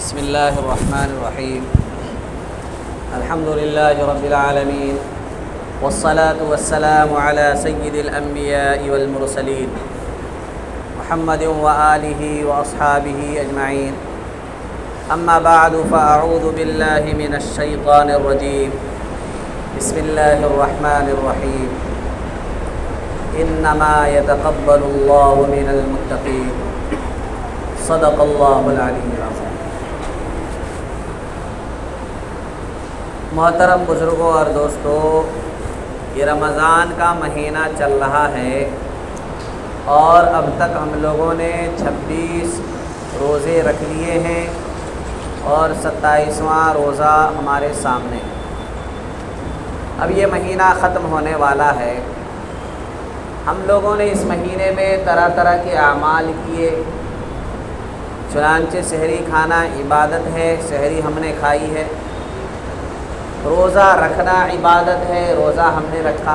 بسم الله الرحمن الرحيم. الحمد لله رب العالمين، والصلاة والسلام على سيد الأنبياء والمرسلين محمد وآله وأصحابه أجمعين. أما بعد، فأعوذ بالله من الشيطان الرجيم. بسم الله الرحمن الرحيم. إنما يتقبل الله من المتقين. صدق الله العلی العظیم. محترم بزرگوں اور دوستو، یہ رمضان کا مہینہ چل رہا ہے اور اب تک ہم لوگوں نے 26 روزے رکھ لیے ہیں اور 27واں روزہ ہمارے سامنے. اب یہ مہینہ ختم ہونے والا ہے. ہم لوگوں نے اس مہینے میں طرح طرح کے اعمال کیے. چنانچہ سحری کھانا عبادت ہے، سحری ہم نے کھائی ہے. روزہ رکھنا عبادت ہے، روزہ ہم نے رکھا.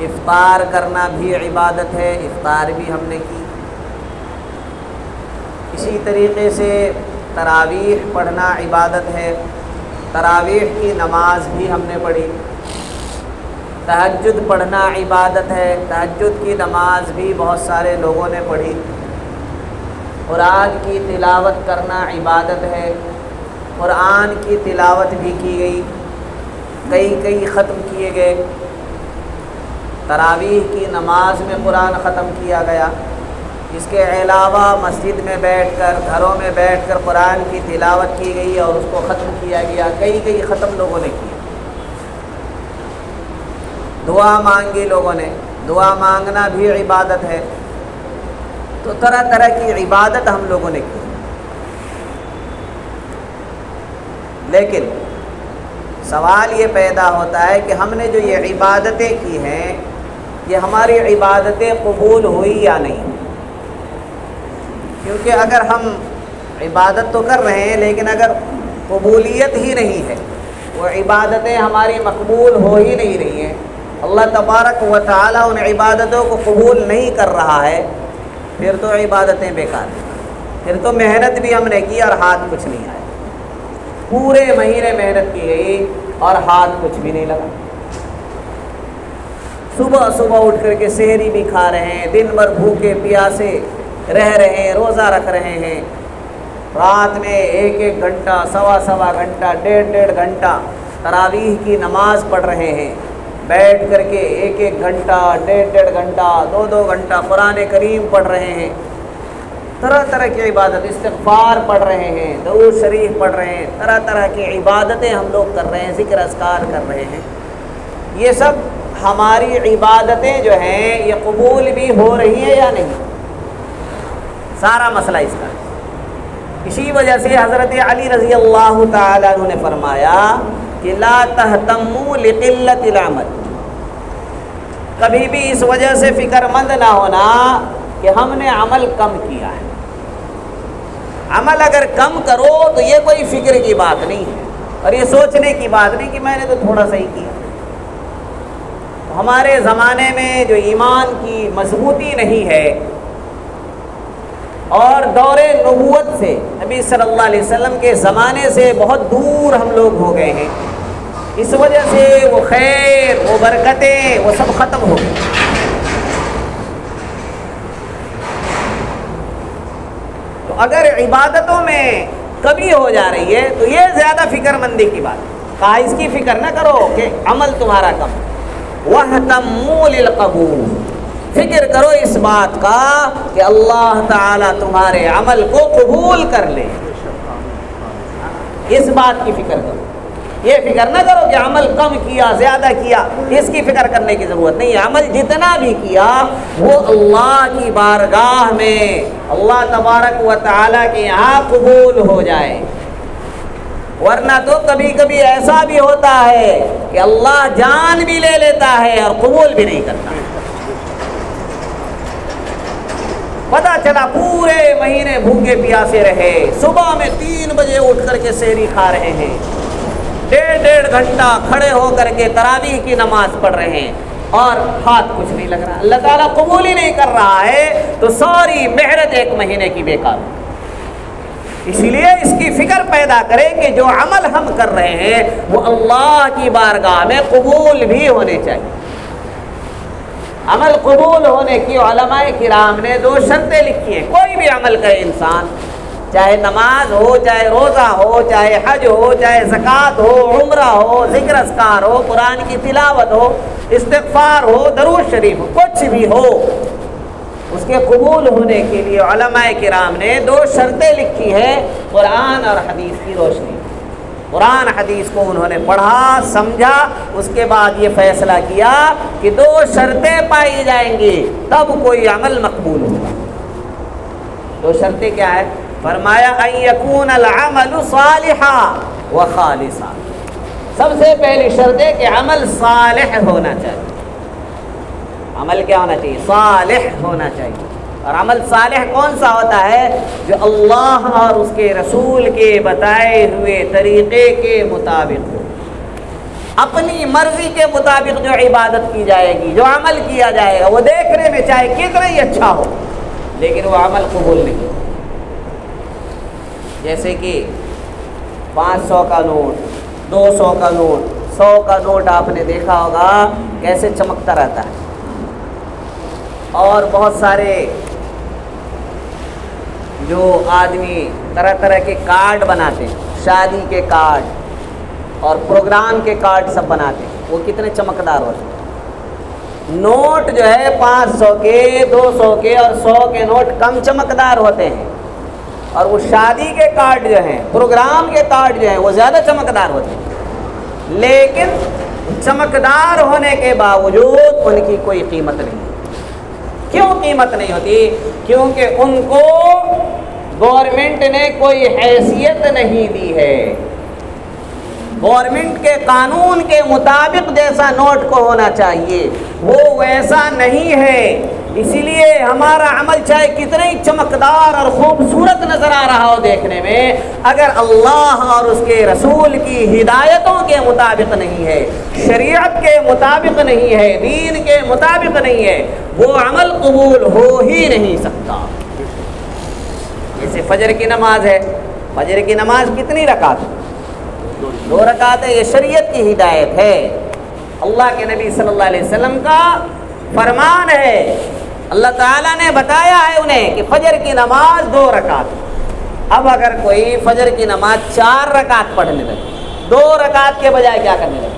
افطار کرنا بھی عبادت ہے، افطار بھی ہم نے کی. اسی طریقے سے تراویح پڑھنا عبادت ہے، تراویح کی نماز بھی ہم نے پڑھی. تہجد پڑھنا عبادت ہے، تہجد کی نماز بھی بہت سارے لوگوں نے پڑھی. قرآن کی تلاوت کرنا عبادت ہے، قرآن کی تلاوت بھی کی گئی، کئی ختم کیے گئے. تراویح کی نماز میں قرآن ختم کیا گیا. اس کے علاوہ مسجد میں بیٹھ کر، گھروں میں بیٹھ کر قرآن کی تلاوت کی گئی اور اس کو ختم کیا گیا. کئی ختم لوگوں نے کی. دعا مانگی لوگوں نے، دعا مانگنا بھی عبادت ہے. تو طرح طرح کی عبادت ہم لوگوں نے کی. لیکن سوال یہ پیدا ہوتا ہے کہ ہم نے جو یہ عبادتیں کی ہیں، یہ ہماری عبادتیں قبول ہوئی یا نہیں. کیونکہ اگر ہم عبادت تو کر رہے ہیں لیکن اگر قبولیت ہی نہیں ہے، وہ عبادتیں ہماری مقبول ہو ہی نہیں رہی ہیں، اللہ تبارک و تعالیٰ ان عبادتوں کو قبول نہیں کر رہا ہے، پھر تو عبادتیں بیکار ہیں. پھر تو محنت بھی ہم نے کی اور ہاتھ کچھ نہیں آیا. پورے مہینے محنت کی گئی اور ہاتھ کچھ بھی نہیں لگا. صبح اٹھ کر کے سحری بھی کھا رہے ہیں، دن بھر بھوکے پیاسے رہ رہے ہیں، روزہ رکھ رہے ہیں. رات میں 1 گھنٹہ، سوا گھنٹہ، ڈیڑھ گھنٹہ تراویح کی نماز پڑھ رہے ہیں. بیٹھ کر کے 1 گھنٹہ، ڈیڑھ گھنٹہ، 2 گھنٹہ قرآن کریم پڑھ رہے ہیں. طرح طرح کی عبادت، استغفار پڑھ رہے ہیں، درود شریف پڑھ رہے ہیں. طرح طرح کی عبادتیں ہم لوگ کر رہے ہیں، ذکر اذکار کر رہے ہیں. یہ سب ہماری عبادتیں جو ہیں یہ قبول بھی ہو رہی ہیں یا نہیں؟ سارا مسئلہ اس کا. اسی وجہ سے حضرت علی رضی اللہ تعالیٰ عنہ نے فرمایا کہ لا تہتموا لقلۃ العمل. کبھی بھی اس وجہ سے فکر مند نہ ہونا کہ ہم نے عمل کم کیا ہے. عمل اگر کم کرو تو یہ کوئی فکر کی بات نہیں ہے اور یہ سوچنے کی بات نہیں کہ میں نے تو تھوڑا سا ہی کیا. ہمارے زمانے میں جو ایمان کی مضبوطی نہیں ہے اور دور نبوت سے، نبی صلی اللہ علیہ وسلم کے زمانے سے بہت دور ہم لوگ ہو گئے ہیں. اس وجہ سے وہ خیر، وہ برکتیں، وہ سب ختم ہو گئی. تو اگر عبادتوں میں کمی ہو جا رہی ہے تو یہ زیادہ فکر مندی کی بات ہے. کہا اس کی فکر نہ کرو کہ عمل تمہارا کم. وَاهْتَمُّوا لِلْقَبُولِ. فکر کرو اس بات کا کہ اللہ تعالیٰ تمہارے عمل کو قبول کر لے. اس بات کی فکر کرو. یہ فکر نہ کرو کہ عمل کم کیا، زیادہ کیا. اس کی فکر کرنے کی ضرورت نہیں ہے. عمل جتنا بھی کیا وہ اللہ کی بارگاہ میں، اللہ تبارک و تعالیٰ کے یہاں قبول ہو جائے. ورنہ تو کبھی کبھی ایسا بھی ہوتا ہے کہ اللہ جان بھی لے لیتا ہے اور قبول بھی نہیں کرتا. پتہ چلا پورے مہینے بھوکے پیاسے رہے، صبح میں 3 بجے اٹھ کر کے سحری کھا رہے ہیں، ڈیڑھ گھنٹہ کھڑے ہو کر کے تراویح کی نماز پڑھ رہے ہیں اور ہاتھ کچھ نہیں لگ رہا. اللہ تعالیٰ قبول ہی نہیں کر رہا ہے تو ساری محنت 1 مہینے کی بیکار. اس لیے اس کی فکر پیدا کریں کہ جو عمل ہم کر رہے ہیں وہ اللہ کی بارگاہ میں قبول بھی ہونے چاہیے۔ عمل قبول ہونے کی علماء کرام نے 2 شرطیں لکھی ہیں۔ کوئی بھی عمل کرے انسان، چاہے نماز ہو، چاہے روزہ ہو، چاہے حج ہو، چاہے زکوٰۃ ہو، عمرہ ہو، ذکر اذکار ہو، قرآن کی تلاوت ہو، استغفار ہو، درود شریف ہو، کچھ بھی ہو، اس کے قبول ہونے کے لیے علماء کرام نے 2 شرطیں لکھی ہیں قرآن اور حدیث کی روشنی۔ قرآن حدیث کو انہوں نے پڑھا، سمجھا، اس کے بعد یہ فیصلہ کیا کہ 2 شرطیں پائی جائیں گی تب کوئی عمل مقبول ہوگا۔ 2 شرطیں کیا ہے؟ فرمایا ان یکون العمل صالحا وخالصا۔ سب سے پہلی شرط ہے کہ عمل صالح ہونا چاہیے۔ عمل کیا ہونا چاہیے؟ صالح ہونا چاہیے۔ اور عمل صالح کون سا ہوتا ہے؟ جو اللہ اور اس کے رسول کے بتائے ہوئے طریقے کے مطابق ہو، اپنی مرضی کے مطابق جو عبادت کی جائے گی، جو عمل کیا جائے گا، وہ دیکھنے میں چاہے کتنا ہی اچھا ہو لیکن وہ عمل قبول نہیں ہو۔ جیسے کہ 500 کا نوٹ، 200 کا نوٹ، 100 کا نوٹ آپ نے دیکھا ہوگا کیسے چمکتا رہتا ہے، اور بہت سارے جو آدمی طرح طرح کے کارڈ بناتے ہیں، شادی کے کارڈ اور پروگرام کے کارڈ سب بناتے ہیں، وہ کتنے چمکدار ہوتے ہیں۔ نوٹ جو ہے 500 کے، 200 کے اور 100 کے نوٹ کم چمکدار ہوتے ہیں، اور وہ شادی کے کارڈ جو ہیں، پروگرام کے کارڈ جو ہیں، وہ زیادہ چمکدار ہوتے ہیں، لیکن چمکدار ہونے کے باوجود ان کی کوئی قیمت نہیں۔ کیوں قیمت نہیں ہوتی؟ کیونکہ ان کو گورنمنٹ نے کوئی حیثیت نہیں دی ہے۔ گورنمنٹ کے قانون کے مطابق جیسا نوٹ کو ہونا چاہیے وہ ویسا نہیں ہے۔ اسی لیے ہمارا عمل چاہے کتنے ہی چمکدار اور خوبصورت نظر آ رہا ہو دیکھنے میں، اگر اللہ اور اس کے رسول کی ہدایتوں کے مطابق نہیں ہے، شریعت کے مطابق نہیں ہے، دین کے مطابق نہیں ہے، وہ عمل قبول ہو ہی نہیں سکتا۔ جیسے فجر کی نماز ہے، فجر کی نماز کتنی رکعت؟ 2 رکعت ہے۔ یہ شریعت کی ہدایت ہے، اللہ کے نبی صلی اللہ علیہ وسلم کا فرمان ہے، اللہ تعالیٰ نے بتایا ہے انہیں کہ فجر کی نماز 2 رکعت۔ اب اگر کوئی فجر کی نماز 4 رکعت پڑھنے لگے، 2 رکعت کے بجائے کیا کرنے لگے؟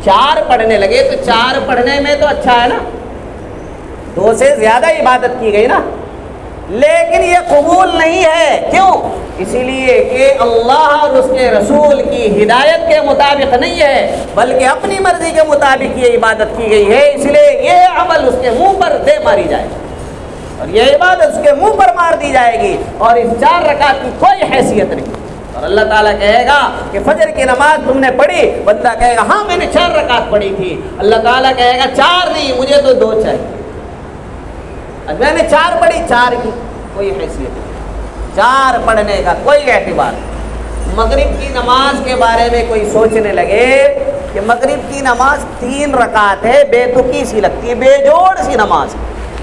4 پڑھنے لگے، تو 4 پڑھنے میں تو اچھا ہے نا، 2 سے زیادہ عبادت کی گئی نا، لیکن یہ قبول نہیں ہے۔ کیوں؟ اسی لیے کہ اللہ اور اس کے رسول کی ہدایت کے مطابق نہیں ہے، بلکہ اپنی مرضی کے مطابق یہ عبادت کی گئی ہے، اس لیے یہ عمل اس کے منہ پر دے ماری جائے گی، اور یہ عبادت اس کے منہ پر مار دی جائے گی، اور اس 4 رکعت کی کوئی حیثیت نہیں۔ اور اللہ تعالیٰ کہے گا کہ فجر کی نماز تم نے پڑھی، بندہ کہے گا ہاں میں نے 4 رکعت پڑھی تھی، اللہ تعالیٰ کہے گا 4 نہیں، مجھے تو 2 چاہیے، میں نے 4 پڑھی، 4 کی کوئی حیثیت نہیں، 4 پڑھنے کا کوئی اعتبار نہیں۔ مغرب کی نماز کے بارے میں کوئی سوچنے لگے کہ مغرب کی نماز 3 رکعت ہے، بے تکی سی لگتی ہے، بے جوڑ سی نماز،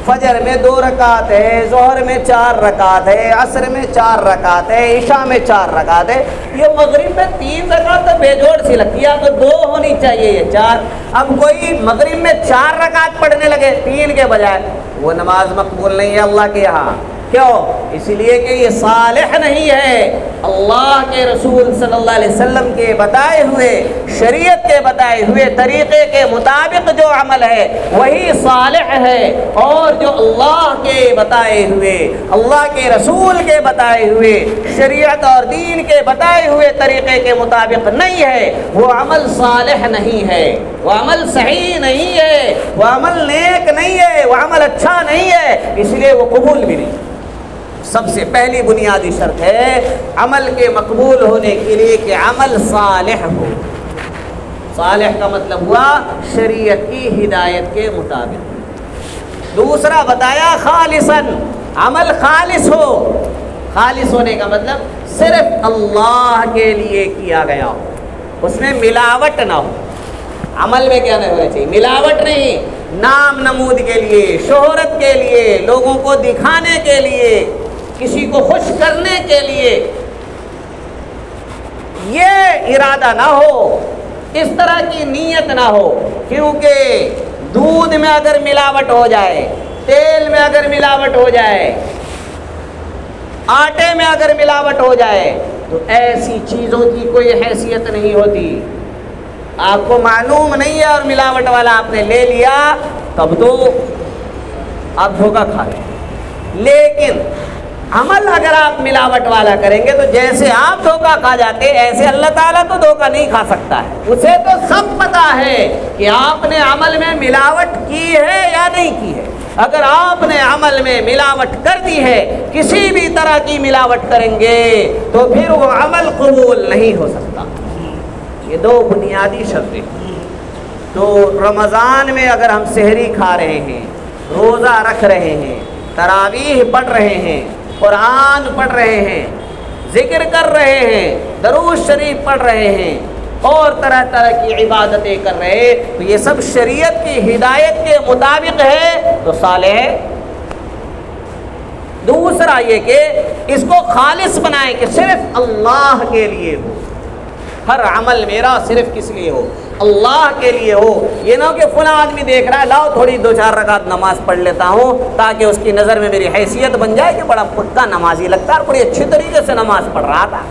فجر میں 2 رکعت ہے، ظہر میں 4 رکعت ہے، عصر میں 4 رکعت ہے، عشاء میں 4 رکعت ہے، یہ مغرب میں 3 رکعت بے جوڑ سی لگتی ہے، اب تو 2 ہونی چاہیے، یہ 4۔ اب کوئی مغرب میں 4 رکعت پڑھنے لگے 3 کے بجائے، وہ نماز مقبول نہیں ہے اللہ کے یہاں۔ کیوں؟ اس لیے کہ یہ صالح نہیں ہے، اللہ کے رسول صلی اللہ علیہ وسلم کے بتائے ہوئے، شریعت کے بتائے ہوئے طریقے کے مطابق جو عمل ہے وہی صالح ہے، اور جو اللہ کے بتائے ہوئے، اللہ کے رسول کے بتائے ہوئے، شریعت اور دین کے بتائے ہوئے طریقے کے مطابق نہیں ہے، وہ عمل صالح نہیں ہے، وہ عمل صحیح نہیں ہے، وہ عمل نیک نہیں ہے، وہ عمل اچھا نہیں ہے، اس لیے وہ قبول بھی نہیں۔ سب سے پہلی بنیادی شرط ہے عمل کے مقبول ہونے کے لیے کہ عمل صالح ہو۔ صالح کا مطلب ہوا شریعت کی ہدایت کے مطابق۔ دوسرا بتایا خالصاً، عمل خالص ہو۔ خالص ہونے کا مطلب صرف اللہ کے لیے کیا گیا ہو، اس میں ملاوٹ نہ ہو۔ عمل میں کیا نہیں ہونا چاہیے؟ ملاوٹ نہیں، نام نمود کے لیے، شہرت کے لیے، لوگوں کو دکھانے کے لیے، کسی کو خوش کرنے کے لیے، یہ ارادہ نہ ہو، اس طرح کی نیت نہ ہو، کیونکہ دودھ میں اگر ملاوٹ ہو جائے، تیل میں اگر ملاوٹ ہو جائے، آٹے میں اگر ملاوٹ ہو جائے تو ایسی چیزوں کی کوئی حیثیت نہیں ہوتی۔ آپ کو معلوم نہیں ہے اور ملاوٹ والا آپ نے لے لیا، تب تو آپ دھوکہ کھا رہے ہیں۔ لیکن عمل اگر آپ ملاوٹ والا کریں گے تو جیسے آپ دھوکہ کھا جاتے ایسے اللہ تعالیٰ تو دھوکہ نہیں کھا سکتا ہے۔ اسے تو سب پتہ ہے کہ آپ نے عمل میں ملاوٹ کی ہے یا نہیں کی ہے۔ اگر آپ نے عمل میں ملاوٹ کر دی ہے، کسی بھی طرح کی ملاوٹ کریں گے تو پھر وہ عمل قبول نہیں ہو سکتا۔ یہ دو بنیادی شرطیں۔ تو رمضان میں اگر ہم سحری کھا رہے ہیں، روزہ رکھ رہے ہیں، تراویح پڑھ رہے ہیں، قرآن پڑھ رہے ہیں، ذکر کر رہے ہیں، درود شریف پڑھ رہے ہیں اور طرح طرح کی عبادتیں کر رہے ہیں، تو یہ سب شریعت کی ہدایت کے مطابق ہے تو صالح ہے۔ دوسرا یہ کہ اس کو خالص بنائیں کہ صرف اللہ کے لیے ہو، ہر عمل میرا صرف کس لیے ہو، اللہ کے لیے ہو۔ یہ نہ ہو کہ فلاں آدمی دیکھ رہا ہے، لاؤ تھوڑی 2-4 رکعت نماز پڑھ لیتا ہوں تاکہ اس کی نظر میں میری حیثیت بن جائے کہ بڑا پکا نمازی لگتا ہے اور بڑی اچھی طریقے سے نماز پڑھ رہا تھا،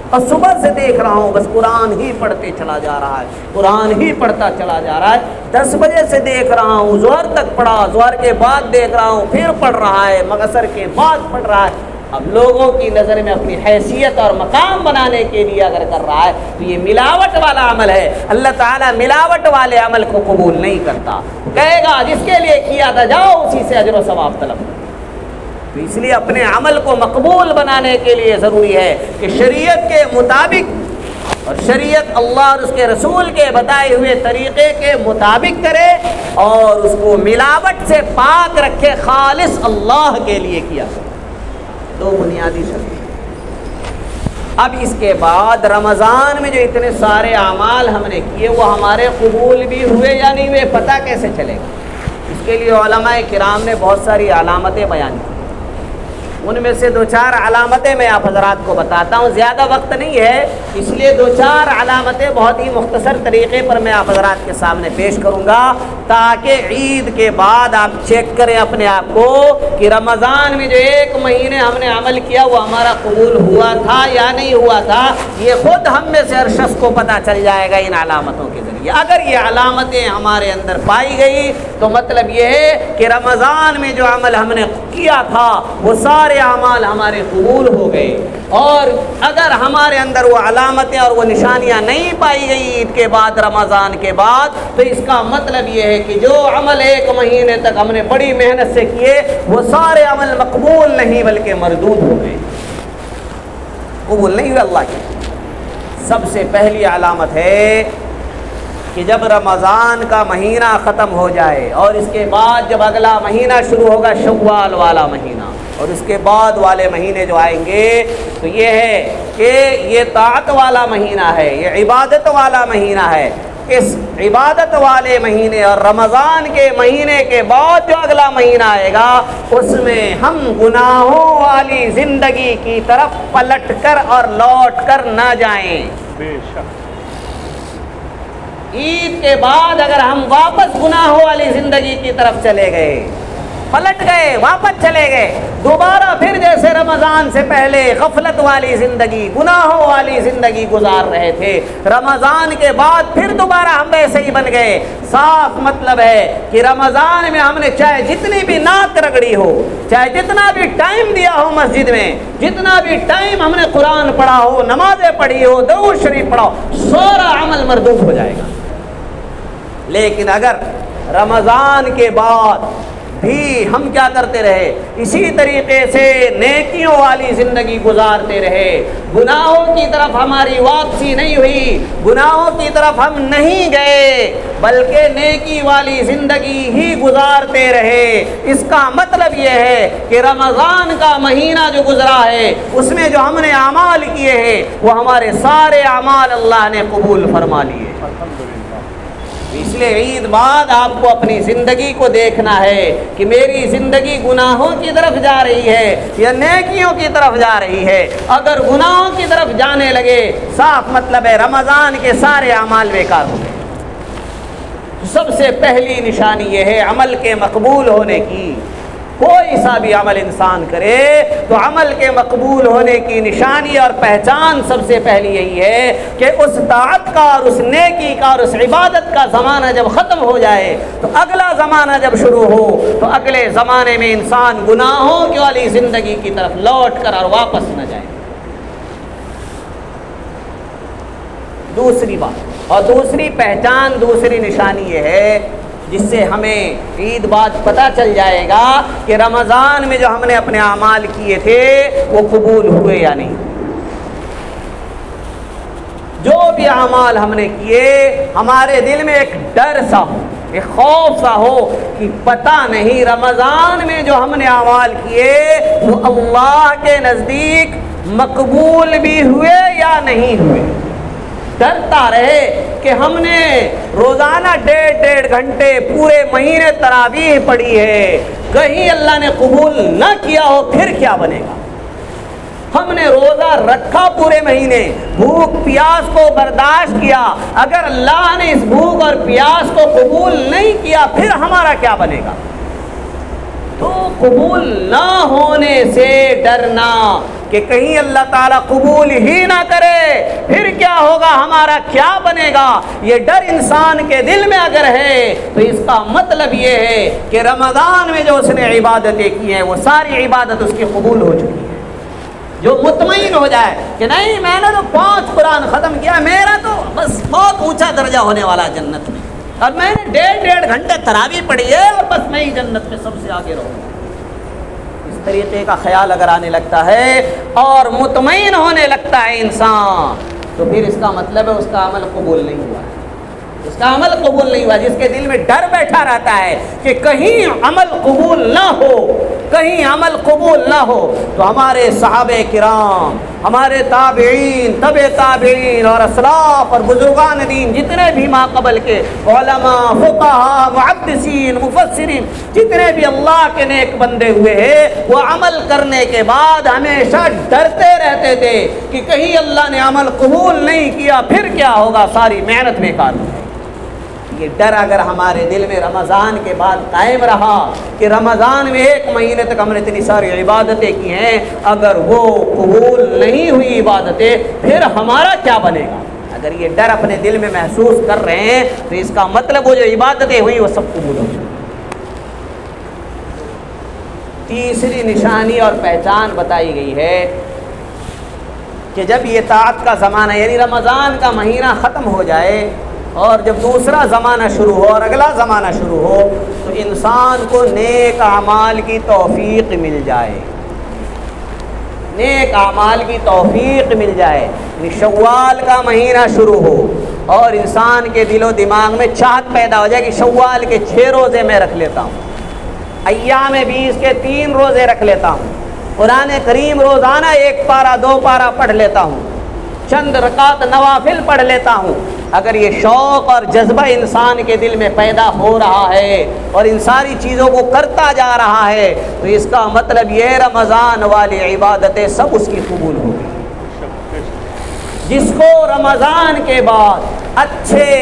اور صبح سے دیکھ رہا ہوں بس قرآن ہی پڑھتے چلا جا رہا ہے، قرآن ہی پڑھتا چلا جا رہا ہے، 10 بجے سے دیکھ رہا ہوں، ظہر تک پڑھا، ظہر کے بعد دیکھ رہا ہوں پھر پڑھ رہا ہے، عصر کے بعد پڑھ رہا ہے۔ اب لوگوں کی نظر میں اپنی حیثیت اور مقام بنانے کے لیے اگر کر رہا ہے تو یہ ملاوٹ والا عمل ہے۔ اللہ تعالیٰ ملاوٹ والے عمل کو قبول نہیں کرتا، کہے گا جس کے لیے کیا تھا جاؤ اسی سے اجر و ثواب طلب۔ تو اس لیے اپنے عمل کو مقبول بنانے کے لیے ضروری ہے کہ شریعت کے مطابق، اور شریعت اللہ اور اس کے رسول کے بتائے ہوئے طریقے کے مطابق کرے اور اس کو ملاوٹ سے پاک رکھے، خالص اللہ کے لیے کیا۔ دو بنیادی شرط۔ اب اس کے بعد رمضان میں جو اتنے سارے اعمال ہم نے کیے وہ ہمارے قبول بھی ہوئے یا نہیں ہوئے، پتہ کیسے چلے گا؟ اس کے لیے علماء کرام نے بہت ساری علامتیں بیان کی، ان میں سے 2-4 علامتیں میں آپ حضرات کو بتاتا ہوں، زیادہ وقت نہیں ہے اس لیے 2-4 علامتیں بہت ہی مختصر طریقے پر میں آپ حضرات کے سامنے پیش کروں گا تاکہ عید کے بعد آپ چیک کریں اپنے آپ کو کہ رمضان میں جو 1 مہینے ہم نے عمل کیا وہ ہمارا قبول ہوا تھا یا نہیں ہوا تھا۔ یہ خود ہم میں سے ہر شخص کو پتہ چل جائے گا ان علامتوں کے ذریعے۔ اگر یہ علامتیں ہمارے اندر پائی گئی تو مطلب یہ ہے کہ رمضان میں جو عمل ہم نے کیا تھا وہ سارے اعمال ہمارے قبول ہو گئے، اور اگر ہمارے اندر وہ علامتیں اور وہ نشانیاں نہیں پائی گئی عید کے بعد، رمضان کے بعد، تو اس کا مطلب یہ ہے کہ جو عمل 1 مہینے تک ہم نے بڑی محنت سے کیے وہ سارے عمل مقبول نہیں بلکہ مردود ہو گئے، قبول نہیں ہوئے اللہ کی۔ سب سے پہلی علامت ہے کہ جب رمضان کا مہینہ ختم ہو جائے اور اس کے بعد جب اگلا مہینہ شروع ہوگا شوال والا مہینہ، اور اس کے بعد والے مہینے جو آئیں گے تو یہ ہے کہ یہ طاعت والا مہینہ ہے، یہ عبادت والا مہینہ ہے۔ اس عبادت والے مہینے اور رمضان کے مہینے کے بعد جو اگلا مہینہ آئے گا اس میں ہم گناہوں والی زندگی کی طرف پلٹ کر اور لوٹ کر نہ جائیں۔ بے شک عید کے بعد اگر ہم واپس گناہوں والی زندگی کی طرف چلے گئے، پلٹ گئے، واپس چلے گئے، دوبارہ پھر جیسے رمضان سے پہلے غفلت والی زندگی، گناہوں والی زندگی گزار رہے تھے، رمضان کے بعد پھر دوبارہ ہم ویسے ہی بن گئے، صاف مطلب ہے کہ رمضان میں ہم نے چاہے جتنی بھی ناک رگڑی ہو، چاہے جتنا بھی ٹائم دیا ہو مسجد میں، جتنا بھی ٹائم ہم نے قرآن پڑھا ہو، نمازیں پڑھی ہو، درود شریف پڑھا ہو، سارا عمل مردود ہو جائے گا۔ لیکن اگر رمضان کے بعد بھی ہم کیا کرتے رہے، اسی طریقے سے نیکیوں والی زندگی گزارتے رہے، گناہوں کی طرف ہماری واپسی نہیں ہوئی، گناہوں کی طرف ہم نہیں گئے بلکہ نیکی والی زندگی ہی گزارتے رہے، اس کا مطلب یہ ہے کہ رمضان کا مہینہ جو گزرا ہے اس میں جو ہم نے اعمال کیے ہیں وہ ہمارے سارے اعمال اللہ نے قبول فرما لیے۔ اس لیے عید بعد آپ کو اپنی زندگی کو دیکھنا ہے کہ میری زندگی گناہوں کی طرف جا رہی ہے یا نیکیوں کی طرف جا رہی ہے۔ اگر گناہوں کی طرف جانے لگے صاف مطلب ہے رمضان کے سارے اعمال بیکار ہو گئے۔ سب سے پہلی نشانی یہ ہے عمل کے مقبول ہونے کی۔ کوئی سا بھی عمل انسان کرے تو عمل کے مقبول ہونے کی نشانی اور پہچان سب سے پہلی یہی ہے کہ اس طاعت کا اور اس نیکی کا اور اس عبادت کا زمانہ جب ختم ہو جائے تو اگلا زمانہ جب شروع ہو تو اگلے زمانے میں انسان گناہوں کی والی زندگی کی طرف لوٹ کر اور واپس نہ جائے۔ دوسری بات اور دوسری پہچان، دوسری نشانی یہ ہے جس سے ہمیں عید بعد پتہ چل جائے گا کہ رمضان میں جو ہم نے اپنے اعمال کیے تھے وہ قبول ہوئے یا نہیں۔ جو بھی اعمال ہم نے کیے ہمارے دل میں ایک ڈر سا ہو، ایک خوف سا ہو کہ پتہ نہیں رمضان میں جو ہم نے اعمال کیے وہ اللہ کے نزدیک مقبول بھی ہوئے یا نہیں ہوئے۔ ڈرتا رہے کہ ہم نے روزانہ 1.5 گھنٹے پورے مہینے تراویح پڑھی ہے، کہیں اللہ نے قبول نہ کیا ہو پھر کیا بنے گا؟ ہم نے روزہ رکھا پورے مہینے، بھوک پیاس کو برداشت کیا، اگر اللہ نے اس بھوک اور پیاس کو قبول نہیں کیا پھر ہمارا کیا بنے گا؟ تو قبول نہ ہونے سے ڈرنا کہ کہیں اللہ تعالیٰ قبول ہی نہ کرے پھر کیا ہوگا، ہمارا کیا بنے گا، یہ ڈر انسان کے دل میں اگر ہے تو اس کا مطلب یہ ہے کہ رمضان میں جو اس نے عبادتیں کی ہیں وہ ساری عبادت اس کی قبول ہو چکی ہے۔ جو مطمئن ہو جائے کہ نہیں میں نے تو 5 قرآن ختم کیا، میرا تو بس بہت اونچا درجہ ہونے والا جنت میں، اور میں نے 1.5 گھنٹے تراویح پڑھی ہے اور بس میں ہی جنت میں سب سے آگے رہوں گا، اس طریقے کا خیال اگر آنے لگتا ہے اور مطمئن ہونے لگتا ہے انسان تو پھر اس کا مطلب ہے اس کا عمل قبول نہیں ہوا ہے، اس کا عمل قبول نہیں ہوا۔ جس کے دل میں ڈر بیٹھا رہتا ہے کہ کہیں عمل قبول نہ ہو، کہیں عمل قبول نہ ہو، تو ہمارے صحابہ کرام، ہمارے تابعین، تبع تابعین اور اسلاف اور بزرگان دین جتنے بھی ما قبل کے علماء، فقہاء، محدثین، مفسرین، جتنے بھی اللہ کے نیک بندے ہوئے ہیں، وہ عمل کرنے کے بعد ہمیشہ ڈرتے رہتے تھے کہ کہیں اللہ نے عمل قبول نہیں کیا پھر کیا ہوگا، ساری محنت بیکار ہو گئی۔ یہ ڈر اگر ہمارے دل میں رمضان کے بعد قائم رہا کہ رمضان میں 1 مہینے تک ہم نے اتنی ساری عبادتیں کی ہیں، اگر وہ قبول نہیں ہوئی عبادتیں پھر ہمارا کیا بنے گا؟ اگر یہ ڈر اپنے دل میں محسوس کر رہے ہیں تو اس کا مطلب وہ جو عبادتیں ہوئی وہ سب قبول ہو چکی۔ تیسری نشانی اور پہچان بتائی گئی ہے کہ جب یہ طاعت کا زمانہ یعنی رمضان کا مہینہ ختم ہو جائے اور جب دوسرا زمانہ شروع ہو اور اگلا زمانہ شروع ہو تو انسان کو نیک اعمال کی توفیق مل جائے، نیک اعمال کی توفیق مل جائے، یعنی شوال کا مہینہ شروع ہو اور انسان کے دل و دماغ میں چاہت پیدا ہو جائے کہ شوال کے 6 روزے میں رکھ لیتا ہوں، ایام 20 کے 3 روزے رکھ لیتا ہوں، قرآن کریم روزانہ 1 پارہ 2 پارہ پڑھ لیتا ہوں، چند رکعت نوافل پڑھ لیتا ہوں۔ اگر یہ شوق اور جذبہ انسان کے دل میں پیدا ہو رہا ہے اور ان ساری چیزوں کو کرتا جا رہا ہے تو اس کا مطلب یہ رمضان والی عبادتیں سب اس کی قبول ہوگی۔ جس کو رمضان کے بعد اچھے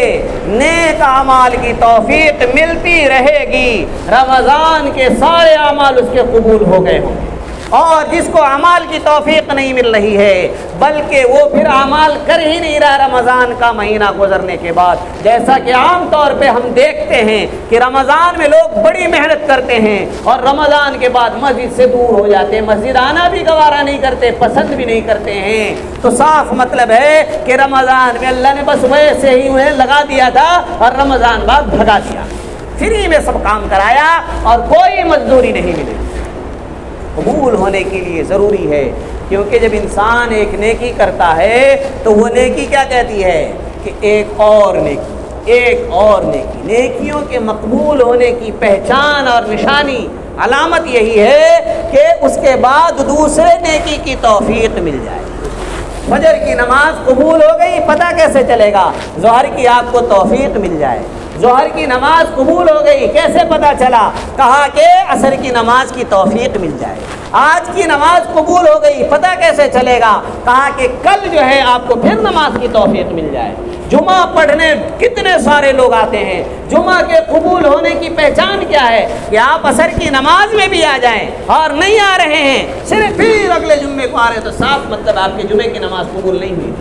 نیک اعمال کی توفیق ملتی رہے گی، رمضان کے سارے اعمال اس کے قبول ہو گئے ہوں گے، اور جس کو اعمال کی توفیق نہیں مل رہی ہے بلکہ وہ پھر اعمال کر ہی نہیں رہا رمضان کا مہینہ گزرنے کے بعد، جیسا کہ عام طور پہ ہم دیکھتے ہیں کہ رمضان میں لوگ بڑی محنت کرتے ہیں اور رمضان کے بعد مسجد سے دور ہو جاتے ہیں، مسجد آنا بھی گوارا نہیں کرتے، پسند بھی نہیں کرتے ہیں، تو صاف مطلب ہے کہ رمضان میں اللہ نے بس ویسے ہی انہیں لگا دیا تھا اور رمضان بعد بھگا دیا، فری میں سب کام کرایا اور کوئی مزدوری نہیں ملی۔ قبول ہونے کے لیے ضروری ہے، کیونکہ جب انسان ایک نیکی کرتا ہے تو وہ نیکی کیا کہتی ہے کہ ایک اور نیکی، ایک اور نیکی۔ نیکیوں کے مقبول ہونے کی پہچان اور نشانی، علامت یہی ہے کہ اس کے بعد دوسرے نیکی کی توفیق مل جائے۔ فجر کی نماز قبول ہو گئی، پتہ کیسے چلے گا؟ ظہر کی آپ کو توفیق مل جائے، ظہر کی نماز قبول ہو گئی، کیسے پتہ چلا؟ کہا کہ عصر کی نماز کی توفیق مل جائے۔ آج کی نماز قبول ہو گئی، پتہ کیسے چلے گا؟ کہا کہ کل جو ہے آپ کو پھر نماز کی توفیق مل جائے۔ جمعہ پڑھنے کتنے سارے لوگ آتے ہیں، جمعہ کے قبول ہونے کی پہچان کیا ہے؟ کہ آپ عصر کی نماز میں بھی آ جائیں، اور نہیں آ رہے ہیں صرف پھر اگلے جمعے کو آ رہے ہیں، تو صاف مطلب آپ کے جمعے کی نماز قبول نہیں ہوئی۔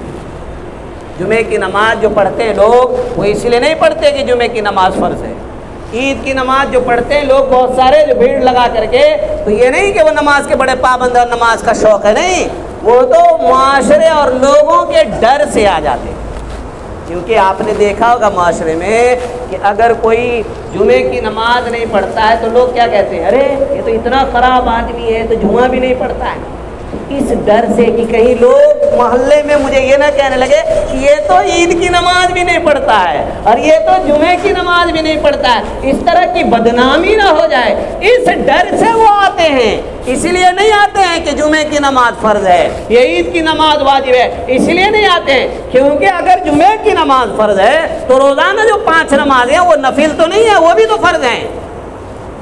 جمعے کی نماز جو پڑھتے ہیں لوگ، وہ اس لیے نہیں پڑھتے کہ جمعے کی نماز فرض ہے۔ عید کی نماز جو پڑھتے ہیں لوگ بہت سارے، جو بھیڑ لگا کر کے، تو یہ نہیں کہ وہ نماز کے بڑے پابند اور نماز کا شوق ہے، نہیں، وہ تو معاشرے اور لوگوں کے ڈر سے آ جاتے ہیں۔ کیونکہ آپ نے دیکھا ہوگا معاشرے میں کہ اگر کوئی جمعے کی نماز نہیں پڑھتا ہے تو لوگ کیا کہتے ہیں؟ ارے یہ تو اتنا خراب آدمی ہے، تو جمعہ بھی نہیں پڑھتا ہے۔ اس ڈر سے کہ کہیں لوگ محلے میں مجھے یہ نہ کہنے لگے کہ یہ تو عید کی نماز بھی نہیں پڑھتا ہے اور یہ تو جمعے کی نماز بھی نہیں پڑھتا ہے، اس طرح کی بدنامی نہ ہو جائے، اس ڈر سے وہ آتے ہیں۔ اس لیے نہیں آتے ہیں کہ جمعے کی نماز فرض ہے، یہ عید کی نماز واجب ہے، اس لیے نہیں آتے ہیں کیونکہ اگر جمعے کی نماز فرض ہے تو روزانہ جو 5 نمازیں ہیں وہ نفل تو نہیں ہے، وہ بھی تو فرض ہیں۔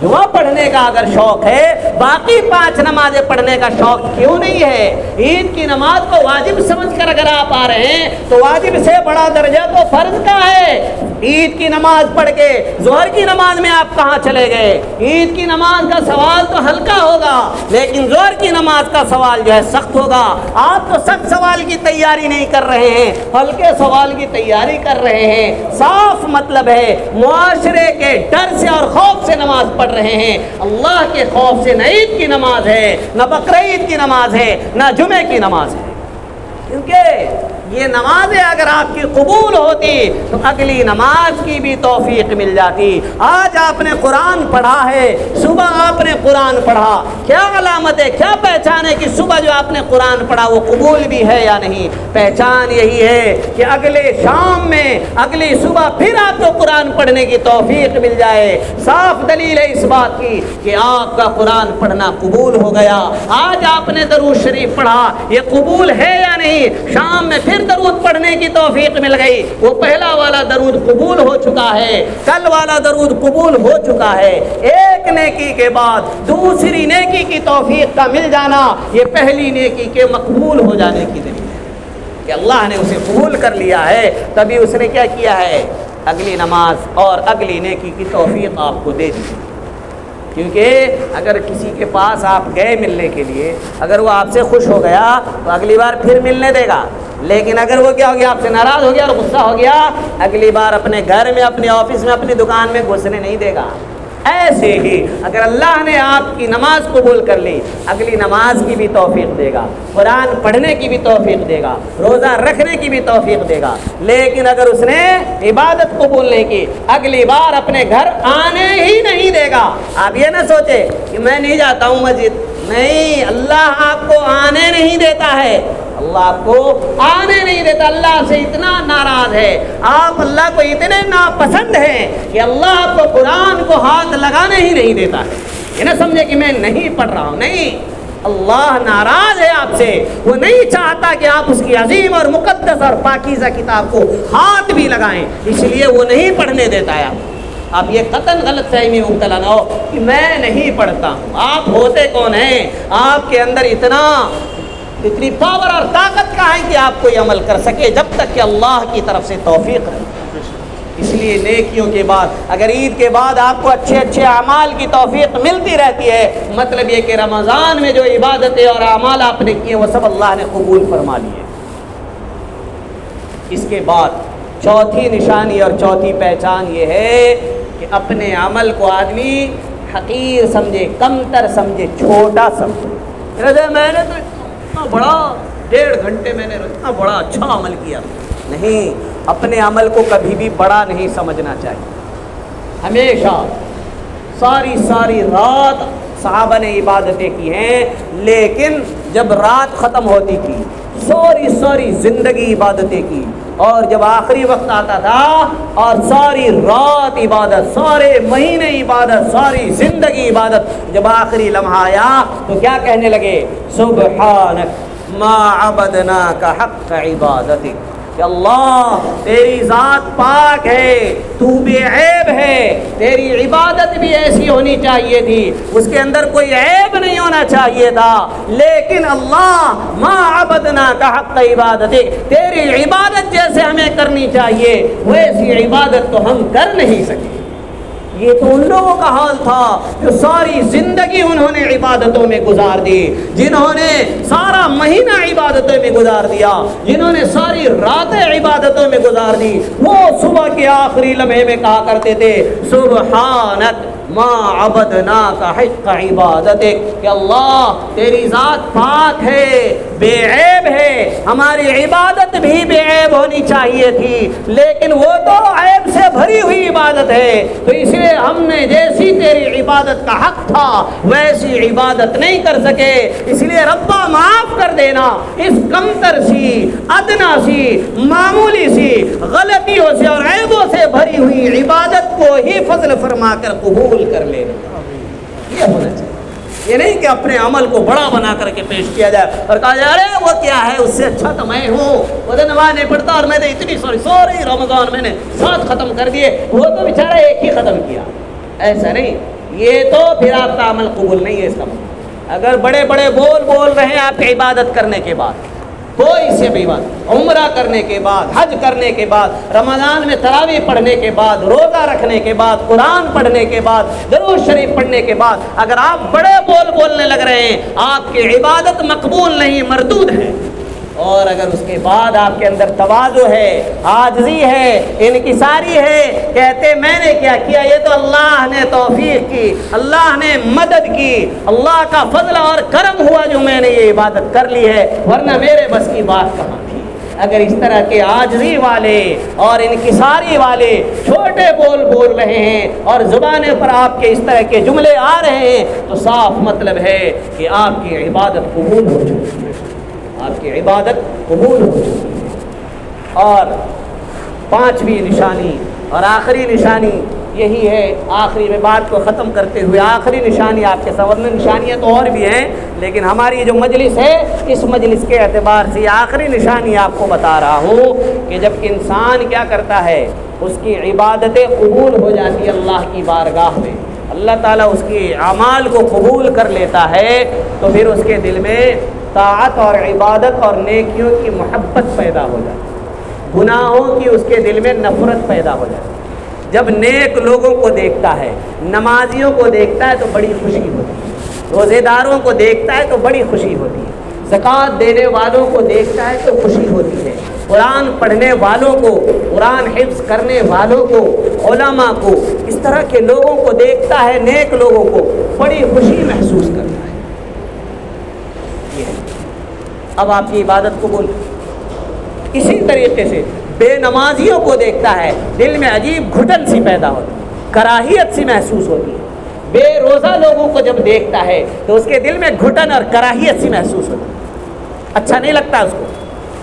جمعہ پڑھنے کا اگر شوق ہے، باقی 5 نمازیں پڑھنے کا شوق کیوں نہیں ہے؟ عید کی نماز کو واجب سمجھ کر اگر آپ آ رہے ہیں تو واجب سے بڑا درجہ تو فرض کا ہے۔ عید کی نماز پڑھ کے ظہر کی نماز میں آپ کہاں چلے گئے؟ عید کی نماز کا سوال تو ہلکا ہوگا، لیکن ظہر کی نماز کا سوال جو ہے سخت ہوگا۔ آپ تو سخت سوال کی تیاری نہیں کر رہے ہیں، ہلکے سوال کی تیاری کر رہے ہیں۔ صاف مطلب ہے معاشرے کے ڈر سے اور خوف سے نماز پڑھ رہے ہیں، اللہ کے خوف سے۔ نہ عید کی نماز ہے، نہ بقرعید کی نماز ہے، نہ جمعے کی نماز ہے، کیونکہ یہ نمازیں اگر آپ کی قبول ہوتی تو اگلی نماز کی بھی توفیق مل جاتی۔ آج آپ نے قرآن پڑھا ہے، صبح آپ نے قرآن پڑھا، کیا علامت ہے، کیا پہچان ہے کہ صبح جو آپ نے قرآن پڑھا وہ قبول بھی ہے یا نہیں؟ پہچان یہی ہے کہ اگلے شام میں، اگلی صبح پھر آپ کو قرآن پڑھنے کی توفیق مل جائے۔ صاف دلیل ہے اس بات کی کہ آپ کا قرآن پڑھنا قبول ہو گیا۔ آج آپ نے درود شریف پڑھا، یہ قبول ہے یا نہیں؟ شام میں پھر درود پڑھنے کی توفیق مل گئی، وہ پہلا والا درود قبول ہو چکا ہے، کل والا درود قبول ہو چکا ہے۔ ایک نیکی کے بعد دوسری نیکی کی توفیق کا مل جانا، یہ پہلی نیکی کے مقبول ہو جانے کی دلیل ہے کہ اللہ نے اسے قبول کر لیا ہے، تبھی اس نے کیا کیا ہے؟ اگلی نماز اور اگلی نیکی کی توفیق آپ کو دے دی۔ کیونکہ اگر کسی کے پاس آپ گئے ملنے کے لیے، اگر وہ آپ سے خوش ہو گیا تو اگلی بار پھر ملنے دے گا، لیکن اگر وہ کیا ہو گیا، آپ سے ناراض ہو گیا اور غصہ ہو گیا، اگلی بار اپنے گھر میں، اپنے آفس میں، اپنی دکان میں گھسنے نہیں دے گا۔ ایسے ہی اگر اللہ نے آپ کی نماز قبول کر لی، اگلی نماز کی بھی توفیق دے گا، قرآن پڑھنے کی بھی توفیق دے گا، روزہ رکھنے کی بھی توفیق دے گا۔ لیکن اگر اس نے عبادت قبول نہیں کی، اگلی بار اپنے گھر آنے ہی نہیں دے گا۔ آپ یہ نہ سوچے کہ میں نہیں جاتا ہوں مسجد، نہیں، اللہ آپ کو آنے نہیں دیتا ہے، اللہ آپ کو آنے نہیں دیتا۔ اللہ سے اتنا ناراض ہے، آپ اللہ کو اتنے ناپسند ہیں کہ اللہ آپ کو قرآن کو ہاتھ لگانے ہی نہیں دیتا ہے۔ یہ نہ سمجھے کہ میں نہیں پڑھ رہا ہوں، نہیں، اللہ ناراض ہے آپ سے، وہ نہیں چاہتا کہ آپ اس کی عظیم اور مقدس اور پاکیزہ کتاب کو ہاتھ بھی لگائیں، اس لیے وہ نہیں پڑھنے دیتا ہے آپ یہ قطعاً غلط فہمی میں مبتلا نہ ہو کہ میں نہیں پڑھتا ہوں۔ آپ ہوتے کون ہیں؟ آپ کے اندر اتنی پاور اور طاقت کا ہے کہ آپ کوئی عمل کر سکے جب تک کہ اللہ کی طرف سے توفیق رہے۔ اس لیے نیکیوں کے بعد، اگر عید کے بعد آپ کو اچھے اچھے اعمال کی توفیق ملتی رہتی ہے، مطلب یہ کہ رمضان میں جو عبادتیں اور اعمال آپ نے کیے وہ سب اللہ نے قبول فرما لیے۔ اس کے بعد چوتھی نشانی اور چوتھی پہچان یہ ہے کہ اپنے عمل کو آدمی حقیر سمجھے، کمتر سمجھے، چھوٹا سمجھے۔ میں نے تو اتنا بڑا 1.5 گھنٹے میں نے اتنا بڑا اچھا عمل کیا، نہیں، اپنے عمل کو کبھی بھی بڑا نہیں سمجھنا چاہیے۔ ہمیشہ ساری رات صحابہ نے عبادتیں کی ہیں، لیکن جب رات ختم ہوتی تھی ساری زندگی عبادتیں کی، اور جب آخری وقت آتا تھا اور ساری رات عبادت، سارے مہینے عبادت، ساری زندگی عبادت، جب آخری لمحہ آیا تو کیا کہنے لگے؟ سبحانک ما عبدناک حق عبادتک، کہ اللہ تیری ذات پاک ہے، تو بے عیب ہے، تیری عبادت بھی ایسی ہونی چاہیے تھی، اس کے اندر کوئی عیب نہیں ہونا چاہیے تھا، لیکن اللہ ما عبدنا کا حق عبادتک، تیری عبادت جیسے ہمیں کرنی چاہیے ویسی عبادت تو ہم کر نہیں سکے۔ یہ تو ان لوگوں کا حال تھا جو ساری زندگی انہوں نے عبادتوں میں گزار دی، جنہوں نے سارا مہینہ عبادتوں میں گزار دیا، جنہوں نے ساری راتیں عبادتوں میں گزار دی۔ وہ صبح کے آخری لمحے میں کہا کرتے تھے سبحانک ما عبدناک حق عبادتک، کہ اللہ تیری ذات پاک ہے، بے عیب ہے، ہماری عبادت بھی بے عیب ہونی چاہیے تھی، لیکن وہ تو عیب سے بھری ہوئی عبادت ہے، تو اس لیے ہم نے جیسی تیری عبادت کا حق تھا ویسی عبادت نہیں کر سکے، اس لیے ربا معاف کر دینا، اس کمتر سی، ادنا سی، معمولی سی غلطیوں سے اور عیبوں سے بھری ہوئی عبادت کو ہی فضل فرما کر قبول کر لے۔ یہ ہونا چاہیے، یہ نہیں کہ اپنے عمل کو بڑا بنا کر کے پیش کیا جائے اور کہا جائے ارے وہ کیا ہے، اس سے اچھا تو میں ہوں، وہ تو نماز نہیں پڑھتا اور میں نے اتنی سوری رمضان میں نے 7 ختم کر دیے، وہ تو بیچارہ ایک ہی ختم کیا۔ ایسا نہیں، یہ تو پھر آپ کا عمل قبول نہیں ہے۔ اس کا اگر بڑے بڑے بول رہے ہیں آپ کی عبادت کرنے کے بعد، کوئی سے بھی بات، عمرہ کرنے کے بعد، حج کرنے کے بعد، رمضان میں تراویح پڑھنے کے بعد، روزہ رکھنے کے بعد، قرآن پڑھنے کے بعد، درود شریف پڑھنے کے بعد اگر آپ بڑے بولنے لگ رہے ہیں، آپ کی عبادت مقبول نہیں، مردود ہے۔ اور اگر اس کے بعد آپ کے اندر تواضع ہے، عاجزی ہے، انکساری ہے، کہتے میں نے کیا کیا، یہ تو اللہ نے توفیق کی، اللہ نے مدد کی، اللہ کا فضل اور کرم ہوا جو میں نے یہ عبادت کر لی ہے، ورنہ میرے بس کی بات کہاں تھی۔ اگر اس طرح کے عاجزی والے اور انکساری والے چھوٹے بول رہے ہیں اور زبانیں پر آپ کے اس طرح کے جملے آ رہے ہیں تو صاف مطلب ہے کہ آپ کی عبادت قبول ہو چکی ہے، آپ کی عبادت قبول ہو چکی ہے۔ اور 5ویں نشانی اور آخری نشانی یہی ہے، آخری میں بات کو ختم کرتے ہوئے آخری نشانی آپ کے سامنے، نشانیاں تو اور بھی ہیں لیکن ہماری جو مجلس ہے اس مجلس کے اعتبار سے آخری نشانی آپ کو بتا رہا ہوں کہ جب انسان کیا کرتا ہے، اس کی عبادتیں قبول ہو جاتی ہے اللہ کی بارگاہ میں، اللہ تعالیٰ اس کی اعمال کو قبول کر لیتا ہے، تو پھر اس کے دل میں طاعت اور عبادت اور نیکیوں کی محبت پیدا ہو جاتی ہے، گناہوں کی اس کے دل میں نفرت پیدا ہو جاتی ہے۔ جب نیک لوگوں کو دیکھتا ہے، نمازیوں کو دیکھتا ہے تو بڑی خوشی ہوتی ہے، روزے داروں کو دیکھتا ہے تو بڑی خوشی ہوتی ہے، زکوٰۃ دینے والوں کو دیکھتا ہے تو خوشی ہوتی ہے، قرآن پڑھنے والوں کو، قرآن حفظ کرنے والوں کو، علماء کو، اس طرح کے لوگوں کو دیکھتا ہے، نیک لوگوں کو بڑی خوشی محسوس کرتا ہے۔ اب آپ کی عبادت قبول۔ اسی طریقے سے بے نمازیوں کو دیکھتا ہے، دل میں عجیب گھٹن سی پیدا ہوتی ہے، کراہیت سی محسوس ہوتی ہے۔ بے روزہ لوگوں کو جب دیکھتا ہے تو اس کے دل میں گھٹن اور کراہیت سی محسوس ہوتی ہے، اچھا نہیں لگتا اس کو۔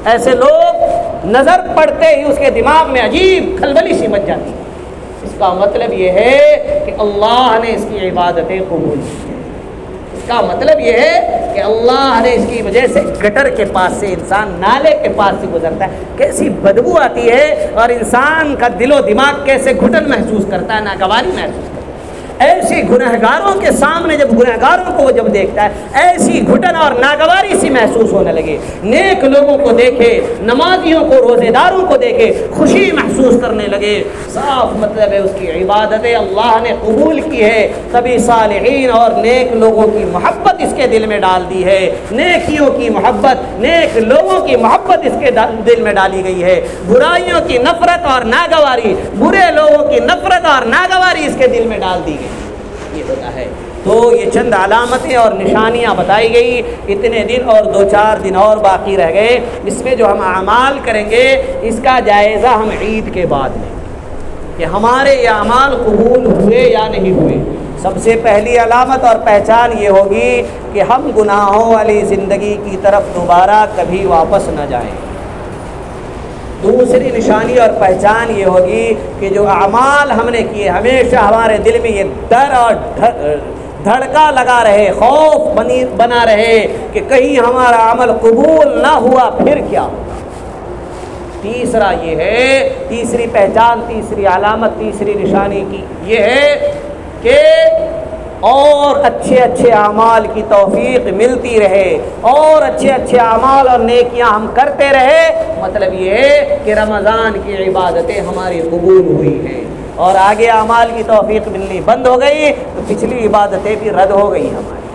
ایسے لوگ نظر پڑتے ہی اس کے دماغ میں عجیب کھلبلی سی مچ جاتی ہے۔ اس کا مطلب یہ ہے کہ اللہ نے اس کی عبادتیں قبول کی ہیں، اس کا مطلب یہ ہے کہ اللہ نے اس کی وجہ سے گٹر کے پاس سے، انسان نالے کے پاس سے گزرتا ہے، کیسی بدبو آتی ہے اور انسان کا دل و دماغ کیسے گھٹن محسوس کرتا ہے، ناگواری محسوس کرتا ہے۔ ایسی گنہگاروں کے سامنے جب گنہگاروں کو جب دیکھتا ہے ایسی گھٹن اور ناگواری سی محسوس ہونے لگے، نیک لوگوں کو دیکھے، نمازیوں کو، روزے داروں کو دیکھے خوشی محسوس کرنے لگے، صاف مطلب ہے اس کی عبادتیں اللہ نے قبول کی ہے، تبھی صالحین اور نیک لوگوں کی محبت اس کے دل میں ڈال دی ہے، نیکیوں کی محبت، نیک لوگوں کی محبت اس کے دل میں ڈالی گئی ہے، برائیوں کی نفرت اور ناگواری، برے لوگوں کی نفرت اور ناگواری اس کے دل میں ڈال دی گئی۔ یہ ہوتا ہے۔ تو یہ چند علامتیں اور نشانیاں بتائی گئی، اتنے دن اور 2-4 دن اور باقی رہ گئے، اس میں جو ہم اعمال کریں گے اس کا جائزہ ہم عید کے بعد لیں کہ ہمارے یہ اعمال قبول ہوئے یا نہیں ہوئے۔ سب سے پہلی علامت اور پہچان یہ ہوگی کہ ہم گناہوں والی زندگی کی طرف دوبارہ کبھی واپس نہ جائیں۔ دوسری نشانی اور پہچان یہ ہوگی کہ جو اعمال ہم نے کیے ہمیشہ ہمارے دل میں یہ ڈر اور دھڑکا لگا رہے، خوف بنا رہے کہ کہیں ہمارا عمل قبول نہ ہوا پھر کیا ہوگا۔ تیسرا یہ ہے، تیسری پہچان، تیسری علامت، تیسری نشانی کی یہ ہے کہ اور اچھے اچھے اعمال کی توفیق ملتی رہے، اور اچھے اچھے اعمال اور نیکیاں ہم کرتے رہے، مطلب یہ ہے کہ رمضان کی عبادتیں ہماری قبول ہوئی ہیں، اور آگے اعمال کی توفیق ملنی بند ہو گئی تو پچھلی عبادتیں بھی رد ہو گئی ہماری۔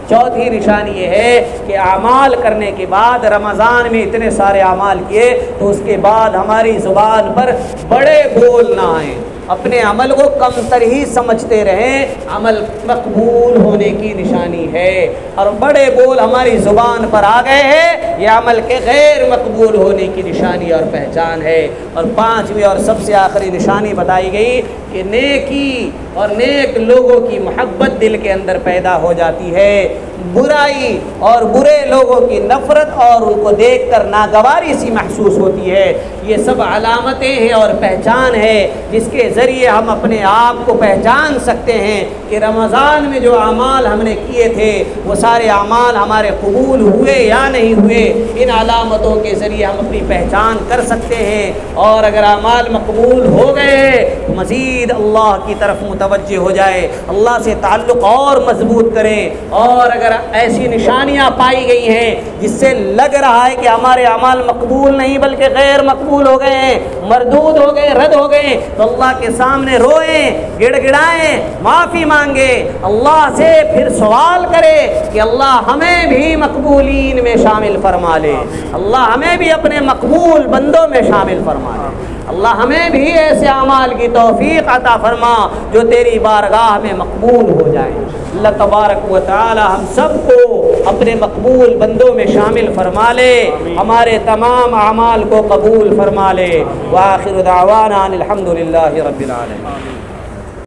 چوتھی نشانی یہ ہے کہ اعمال کرنے کے بعد، رمضان میں اتنے سارے اعمال کیے تو اس کے بعد ہماری زبان پر بڑے بول نہ آئیں، اپنے عمل کو کم تر ہی سمجھتے رہیں، عمل مقبول ہونے کی نشانی ہے، اور بڑے بول ہماری زبان پر آ گئے ہیں، یہ عمل کے غیر مقبول ہونے کی نشانی اور پہچان ہے۔ اور پانچویں اور سب سے آخری نشانی بتائی گئی کہ نیکی اور نیک لوگوں کی محبت دل کے اندر پیدا ہو جاتی ہے، برائی اور برے لوگوں کی نفرت اور ان کو دیکھ کر ناگواری سی محسوس ہوتی ہے۔ یہ سب علامتیں ہیں اور پہچان ہے جس کے ذریعے ہم اپنے آپ کو پہچان سکتے ہیں کہ رمضان میں جو اعمال ہم نے کیے تھے وہ سارے اعمال ہمارے قبول ہوئے یا نہیں ہوئے۔ ان علامتوں کے ذریعے ہم اپنی پہچان کر سکتے ہیں، اور اگر اعمال مقبول ہو گئے تو مزید اللہ کی طرف متوجہ ہو جائے، اللہ سے تعلق اور مضبوط کریں۔ اور اگر ایسی نشانیاں پائی گئی ہیں جس سے لگ رہا ہے کہ ہمارے اعمال مقبول نہیں بلکہ غیر مقبول ہو گئے ہیں، مردود ہو گئے، رد ہو گئے، تو اللہ کے سامنے روئیں، گڑ گڑائیں، معافی مانگے، اللہ سے پھر سوال کرے کہ اللہ ہمیں بھی مقبولین میں شامل فرما لے، اللہ ہمیں بھی اپنے مقبول بندوں میں شامل فرما لے، اللہ ہمیں بھی ایسے اعمال کی توفیق عطا فرما جو تیری بارگاہ میں مقبول ہو جائیں۔ اللہ تبارک و تعالی ہم سب کو اپنے مقبول بندوں میں شامل فرما لے، ہمارے تمام اعمال کو قبول فرما لے۔ وآخر دعوانا الحمد للہ رب العالمین۔